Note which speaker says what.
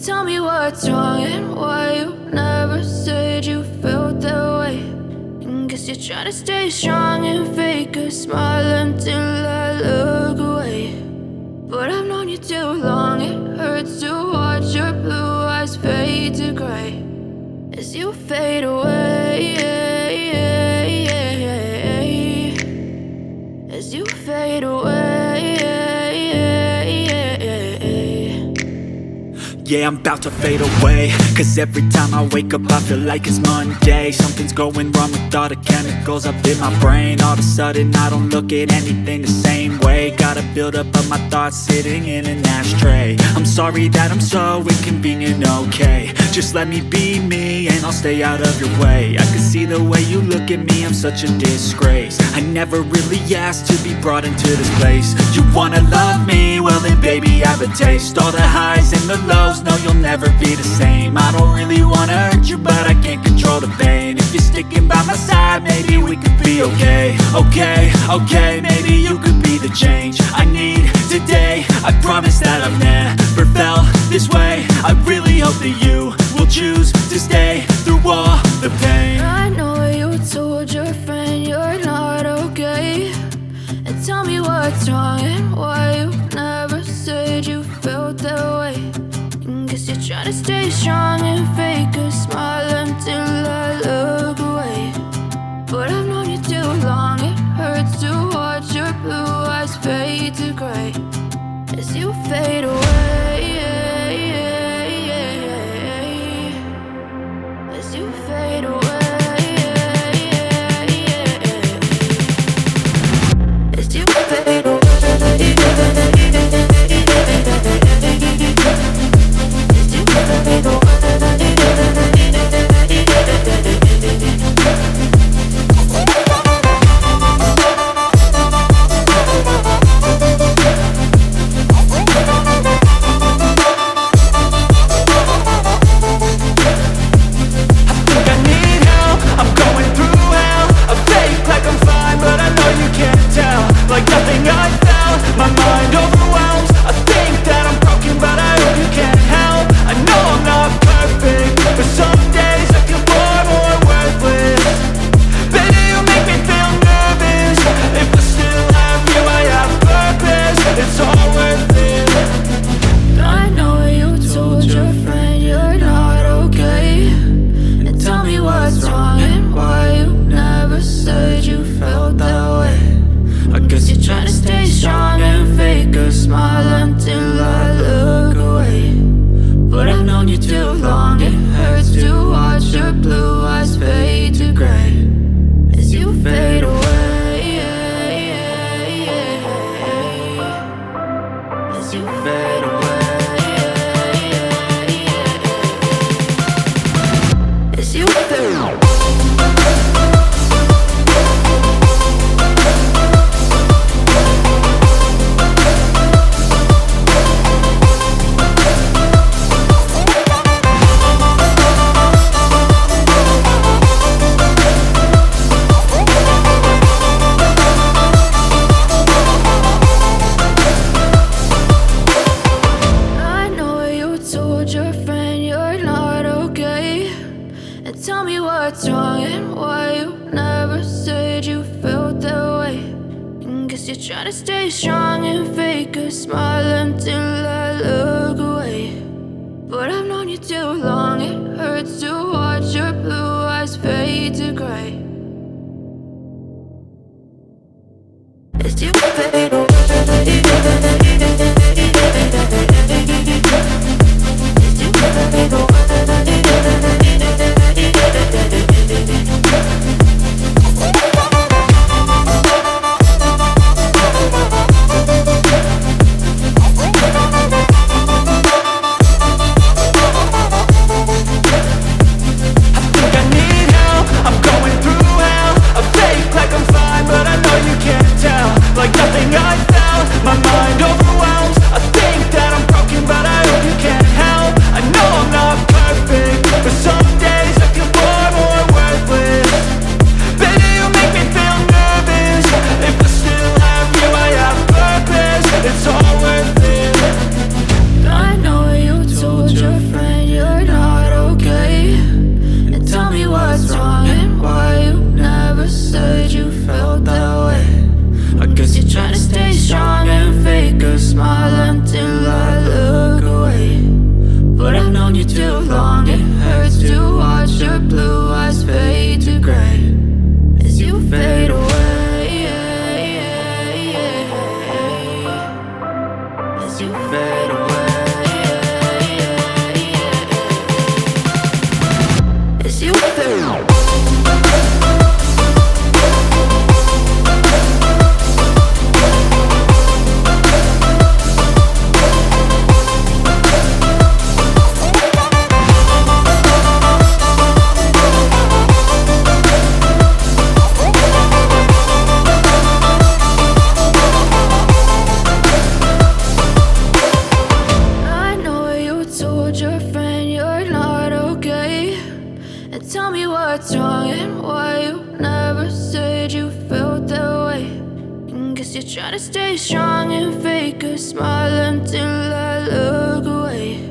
Speaker 1: Tell me what's wrong and why you never said you felt that way. And guess you're trying to stay strong and fake a smile until I look away. But I've known you too long, it hurts to watch your blue eyes fade to gray as you fade away, as you fade away.
Speaker 2: Yeah, I'm about to fade away, cause every time I wake up I feel like it's Monday. Something's going wrong with all the chemicals up in my brain. All of a sudden I don't look at anything the same way. Gotta build up of my thoughts sitting in an ashtray. I'm sorry that I'm so inconvenient, okay. Just let me be me and I'll stay out of your way. I can see the way you look at me, I'm such a disgrace. I never really asked to be brought into this place. You wanna love me? Well then baby, have a taste. All the highs and the lows, no, you'll never be the same. I don't really wanna hurt you, but I can't control the pain. If you're sticking by my side, maybe we could be okay. Okay, maybe you could be the change I need today. I promise that I've never felt this way. I really hope that you will choose to stay through all the pain.
Speaker 1: I know you told your friend you're not okay. And tell me what's wrong and why you never said you felt that way. Guess you're trying to stay strong and fake a smile until I look away. But I've known you too long, it hurts to watch your blue eyes fade to gray as you fade away, as you fade away, as you fade away.
Speaker 2: Like nothing I felt, my mind overwhelms. I think that I'm broken, but I hope you can't help. I know I'm not perfect, but some days I feel far more worthless. Baby, you make me feel nervous. If I still have you, I have purpose. It's all worth it.
Speaker 1: I know you told your friend you're not okay. And tell me what's wrong and why you never said you felt that way. I guess you're trying to stay strong and fake a smile until I look away. But I've known you too long, it hurts to watch your blue eyes fade to gray as you fade away, as you fade away, as you fade away. Tell me what's wrong and why you never said you felt that way. And guess you're trying to stay strong and fake a smile until I look away. But I've known you too long, it hurts to watch your blue eyes fade to gray as you fade away, as you fade away.
Speaker 2: Like nothing I felt, my mind overwhelms. I think that I'm broken, but I hope you can't help. I know I'm not
Speaker 1: And tell me what's wrong and why you never said you felt that way. And guess you're trying to stay strong and fake a smile until I look away.